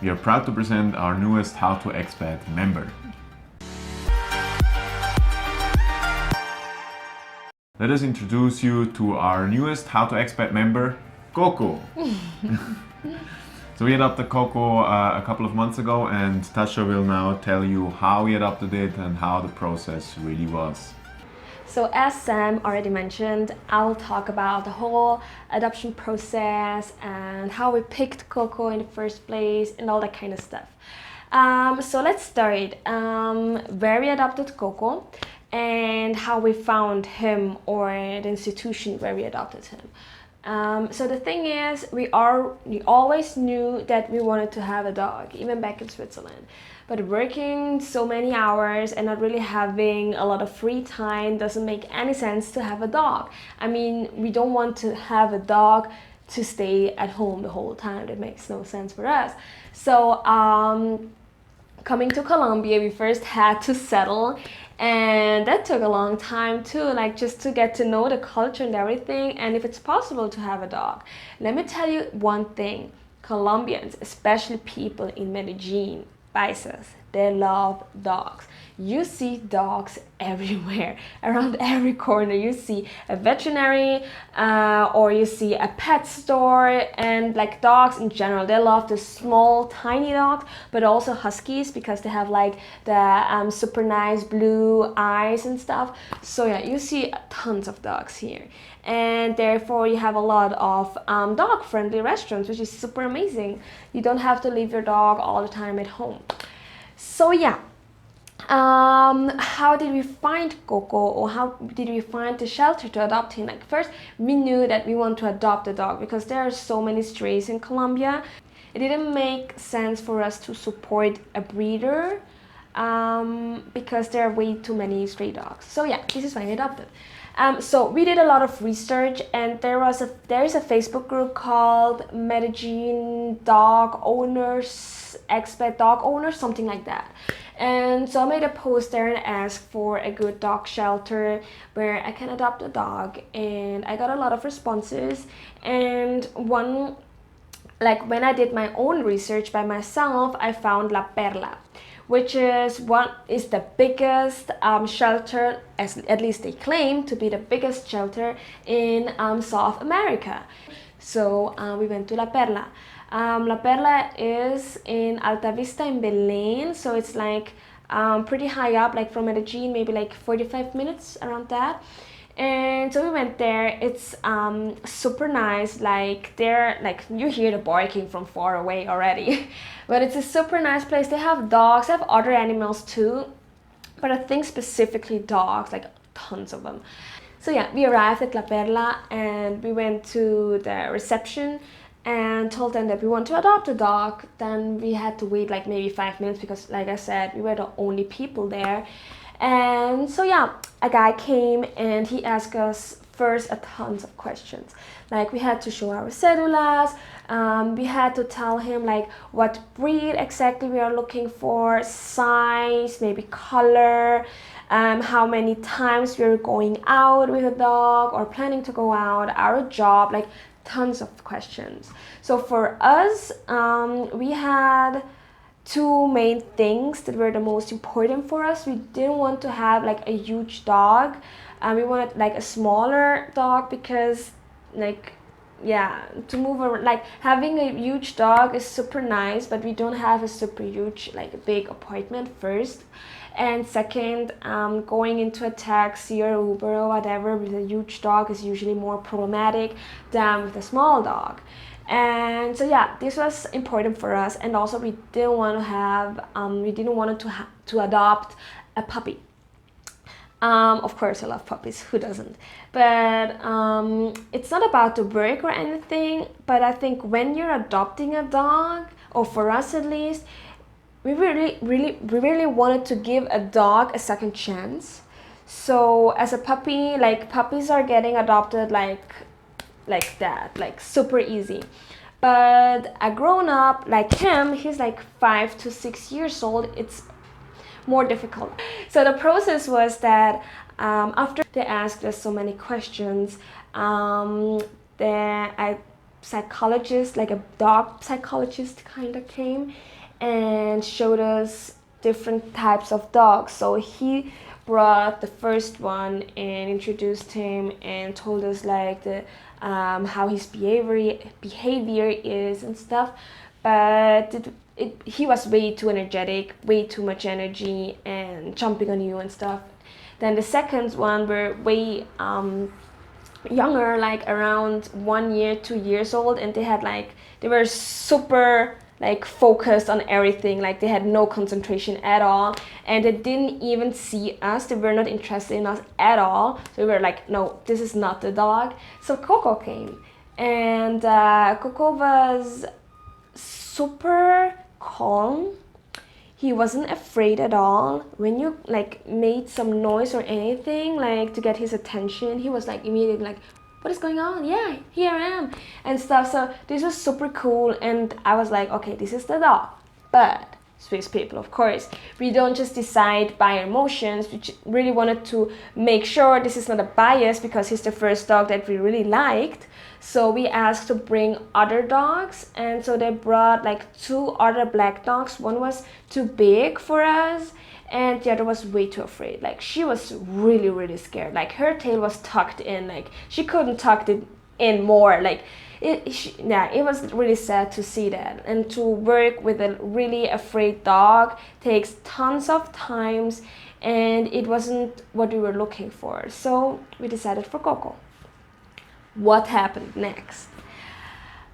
we are proud to present our newest How to Expat member. Let us introduce you to our newest How to Expat member, Coco. So we adopted Coco a couple of months ago, and Tasha will now tell you how we adopted it and how the process really was. So as Sam already mentioned, I'll talk about the whole adoption process and how we picked Coco in the first place and all that kind of stuff. So let's start where we adopted Coco and how we found him or the institution where we adopted him. So the thing is, we always knew that we wanted to have a dog, even back in Switzerland. But working so many hours and not really having a lot of free time doesn't make any sense to have a dog. I mean, we don't want to have a dog to stay at home the whole time. That makes no sense for us. So coming to Colombia, we first had to settle, and that took a long time too, like just to get to know the culture and everything, and if it's possible to have a dog. Let me tell you one thing, Colombians, especially people in Medellin, paisas, they love dogs. You see dogs everywhere, around every corner. You see a veterinary or you see a pet store, and like dogs in general, they love the small tiny dogs, but also huskies because they have like the super nice blue eyes and stuff. So yeah, you see tons of dogs here, and therefore you have a lot of dog-friendly restaurants, which is super amazing. You don't have to leave your dog all the time at home. So yeah, how did we find Coco, or how did we find the shelter to adopt him? Like first, we knew that we want to adopt a dog because there are so many strays in Colombia. It didn't make sense for us to support a breeder because there are way too many stray dogs. So yeah, this is why we adopted. So we did a lot of research, and there is a Facebook group called Medellin Dog Owners, Expat Dog Owners, something like that. And so I made a post there and asked for a good dog shelter where I can adopt a dog, and I got a lot of responses. And when I did my own research by myself, I found La Perla, which is the biggest shelter, at least they claim to be the biggest shelter in South America. So we went to La Perla. La Perla is in Alta Vista in Medellin, so it's like pretty high up, like from Medellin, maybe like 45 minutes around that. And so we went there. It's super nice. Like you hear the barking from far away already, but it's a super nice place. They have dogs, they have other animals too, but I think specifically dogs, like tons of them. So yeah, we arrived at La Perla and we went to the reception and told them that we want to adopt a dog. Then we had to wait like maybe 5 minutes because, like I said, we were the only people there. And so yeah, a guy came and he asked us first a tons of questions. Like we had to show our cedulas, we had to tell him like what breed exactly we are looking for, size, maybe color, how many times we're going out with a dog or planning to go out, our job, like tons of questions. So for us, we had two main things that were the most important for us. We didn't want to have like a huge dog. We wanted like a smaller dog because like, yeah, to move around, like having a huge dog is super nice, but we don't have a super huge, like a big apartment first. And second, going into a taxi or Uber or whatever with a huge dog is usually more problematic than with a small dog. And so yeah, this was important for us. And also we didn't want to adopt a puppy. Of course I love puppies, who doesn't? But it's not about the work or anything, but I think when you're adopting a dog, or for us at least, we really wanted to give a dog a second chance. So as a puppy, like puppies are getting adopted like that, like super easy. But a grown-up like him, he's like 5 to 6 years old, it's more difficult. So the process was that after they asked us so many questions, then psychologist, like a dog psychologist kind of came and showed us different types of dogs. So he brought the first one and introduced him and told us like the how his behavior is and stuff. But he was way too energetic, way too much energy and jumping on you and stuff. Then the second one were way younger, like around 1 year, 2 years old, and they were super like focused on everything, like they had no concentration at all, and they didn't even see us. They were not interested in us at all. So we were like, no, this is not the dog. So Coco came, and Coco was super calm. He wasn't afraid at all. When you like made some noise or anything like to get his attention, he was like immediately like, what is going on? Yeah, here I am and stuff. So this was super cool, and I was like, okay, this is the dog. But Swiss people, of course, we don't just decide by emotions. We really wanted to make sure this is not a bias because he's the first dog that we really liked. So we asked to bring other dogs, and so they brought like 2 other black dogs. One was too big for us, and the other was way too afraid. Like she was really, really scared. Like her tail was tucked in, like she couldn't tuck it in more. Like it was really sad to see that. And to work with a really afraid dog takes tons of times, and it wasn't what we were looking for. So we decided for Coco. What happened next?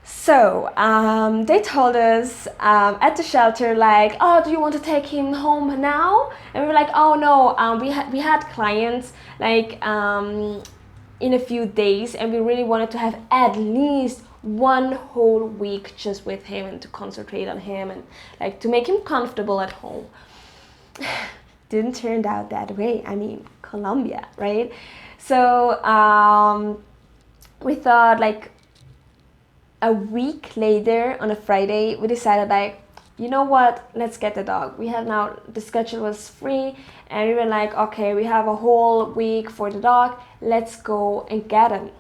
So they told us at the shelter like, oh, do you want to take him home now? And we were like, oh no, we had clients like in a few days, and we really wanted to have at least 1 whole week just with him and to concentrate on him and like to make him comfortable at home. Didn't turn out that way. I mean, Colombia, right? So we thought like a week later on a Friday, we decided like, you know what, let's get the dog. We had now, the schedule was free, and we were like, okay, we have a whole week for the dog, let's go and get him.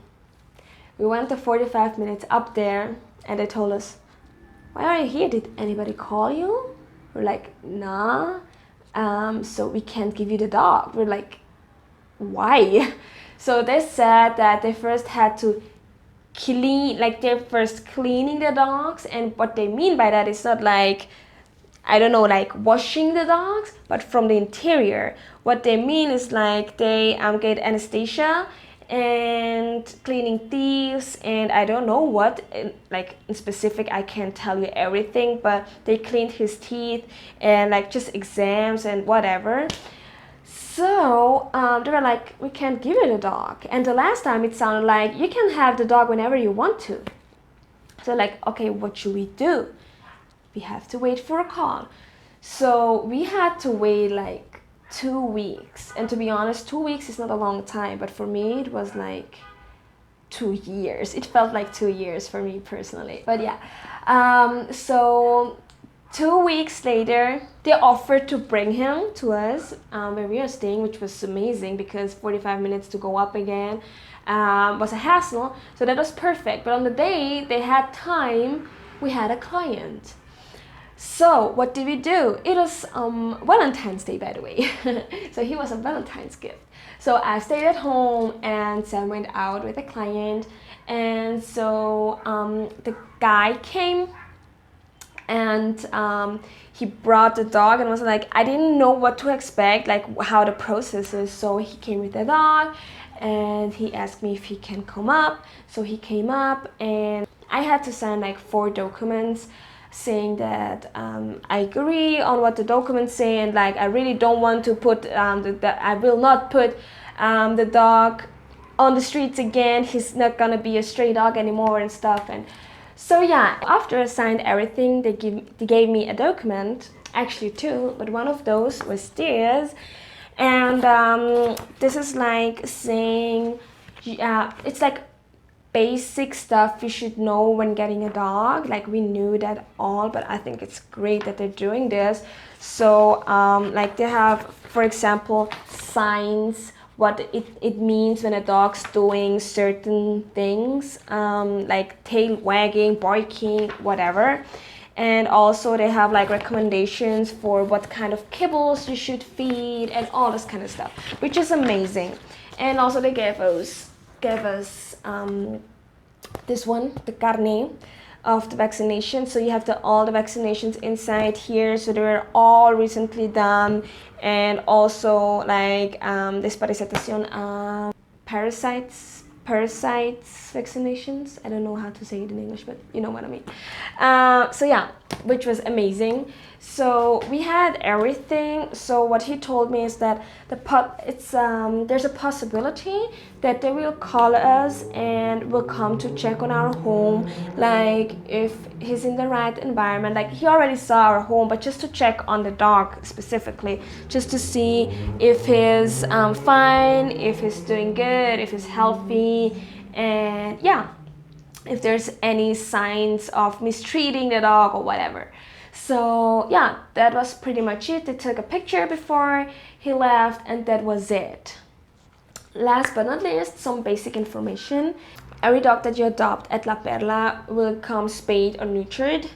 We went the 45 minutes up there, and they told us, why are you here? Did anybody call you? We're like, nah, so we can't give you the dog. We're like, why? So they said that they first had to clean, like they're first cleaning the dogs, and what they mean by that is not like, I don't know, like washing the dogs, but from the interior. What they mean is like they get anesthesia and cleaning teeth, and I don't know what, like in specific, I can't tell you everything, but they cleaned his teeth and like just exams and whatever. So they were like, we can't give you the dog. And the last time it sounded like you can have the dog whenever you want to. So like, okay, what should we do? We have to wait for a call. So we had to wait like 2 weeks. And to be honest, 2 weeks is not a long time, but for me it was like 2 years. It felt like 2 years for me personally. But yeah, so 2 weeks later, they offered to bring him to us where we are staying, which was amazing because 45 minutes to go up again was a hassle. So that was perfect. But on the day they had time, we had a client. So what did we do? It was Valentine's Day, by the way. So he was a Valentine's gift. So I stayed at home and Sam went out with a client. And so the guy came, and he brought the dog and was like, I didn't know what to expect, like how the process is. So he came with the dog and he asked me if he can come up. So he came up, and I had to sign like 4 documents saying that I agree on what the documents say, and like I really don't want to put I will not put the dog on the streets again. He's not gonna be a stray dog anymore and stuff. And so yeah, after I signed everything, they gave me a document, actually 2, but one of those was this. And this is like saying, it's like basic stuff you should know when getting a dog. Like we knew that all, but I think it's great that they're doing this. So like they have, for example, signs what it means when a dog's doing certain things, like tail wagging, barking, whatever. And also they have like recommendations for what kind of kibbles you should feed and all this kind of stuff, which is amazing. And also they gave us this one, the carnet of the vaccination. So you have all the vaccinations inside here. So they were all recently done. And also like desparasitación, parasites vaccinations. I don't know how to say it in English, but you know what I mean. So yeah, which was amazing. So we had everything. So what he told me is that there's a possibility that they will call us and will come to check on our home, like if he's in the right environment. Like he already saw our home, but just to check on the dog specifically, just to see if he's fine, if he's doing good, if he's healthy, and yeah, if there's any signs of mistreating the dog or whatever. So yeah, that was pretty much it. They took a picture before he left, and that was it. Last but not least, some basic information. Every dog that you adopt at La Perla will come spayed or neutered,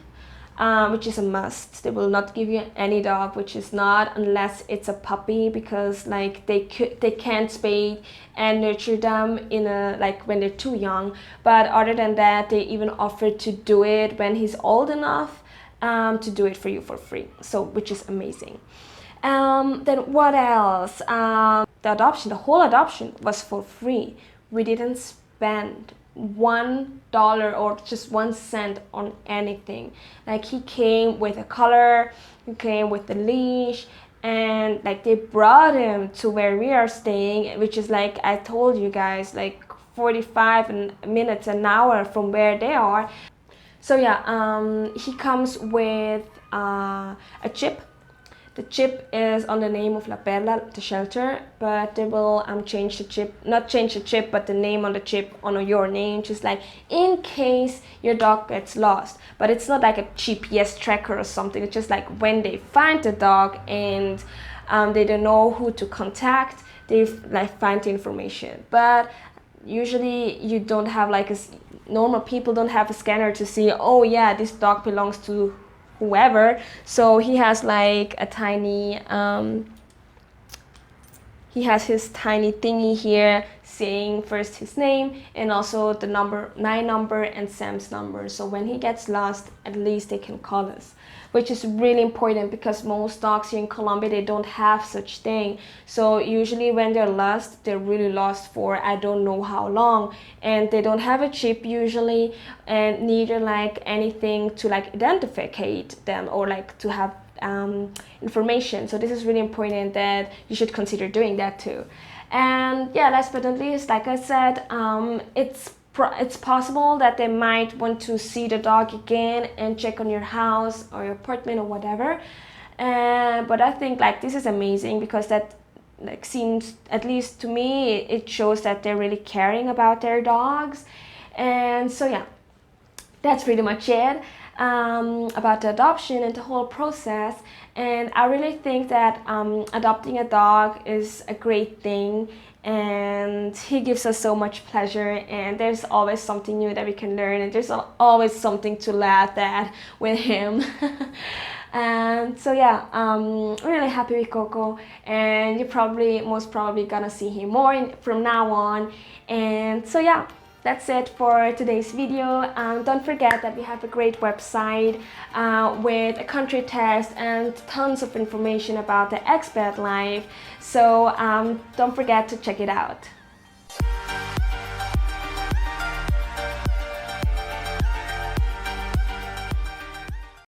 which is a must. They will not give you any dog which is not, unless it's a puppy, because like they can't spay and nurture them when they're too young. But other than that, they even offer to do it when he's old enough, to do it for you for free. So which is amazing. Then what else? The whole adoption was for free. We didn't spend $1 or just 1 cent on anything. Like he came with a collar, he came with the leash, and like they brought him to where we are staying, which is like I told you guys, like 45 minutes, an hour from where they are. So yeah, he comes with a chip. The chip is on the name of La Perla, the shelter, but they will change the chip, not change the chip, but the name on the chip on your name, just like in case your dog gets lost. But it's not like a GPS tracker or something. It's just like when they find the dog and they don't know who to contact, they like find the information. But usually you don't have like normal people don't have a scanner to see, oh yeah, this dog belongs to whoever. So he has like a tiny he has his tiny thingy here saying first his name and also the number 9 number and Sam's number. So when he gets lost, at least they can call us, which is really important because most dogs here in Colombia, they don't have such thing. So usually when they're lost, they're really lost for I don't know how long, and they don't have a chip usually, and neither like anything to like identificate them or like to have information. So this is really important that you should consider doing that too. And yeah, last but not least, like I said, it's possible that they might want to see the dog again and check on your house or your apartment or whatever. But I think like this is amazing because that like seems, at least to me, it shows that they're really caring about their dogs. And so yeah, that's pretty much it about the adoption and the whole process. And I really think that adopting a dog is a great thing, and he gives us so much pleasure, and there's always something new that we can learn, and there's always something to laugh at with him. And so yeah, I'm really happy with Coco, and you're most probably gonna see him more from now on. And so yeah, that's it for today's video. Don't forget that we have a great website with a country test and tons of information about the expat life. So don't forget to check it out.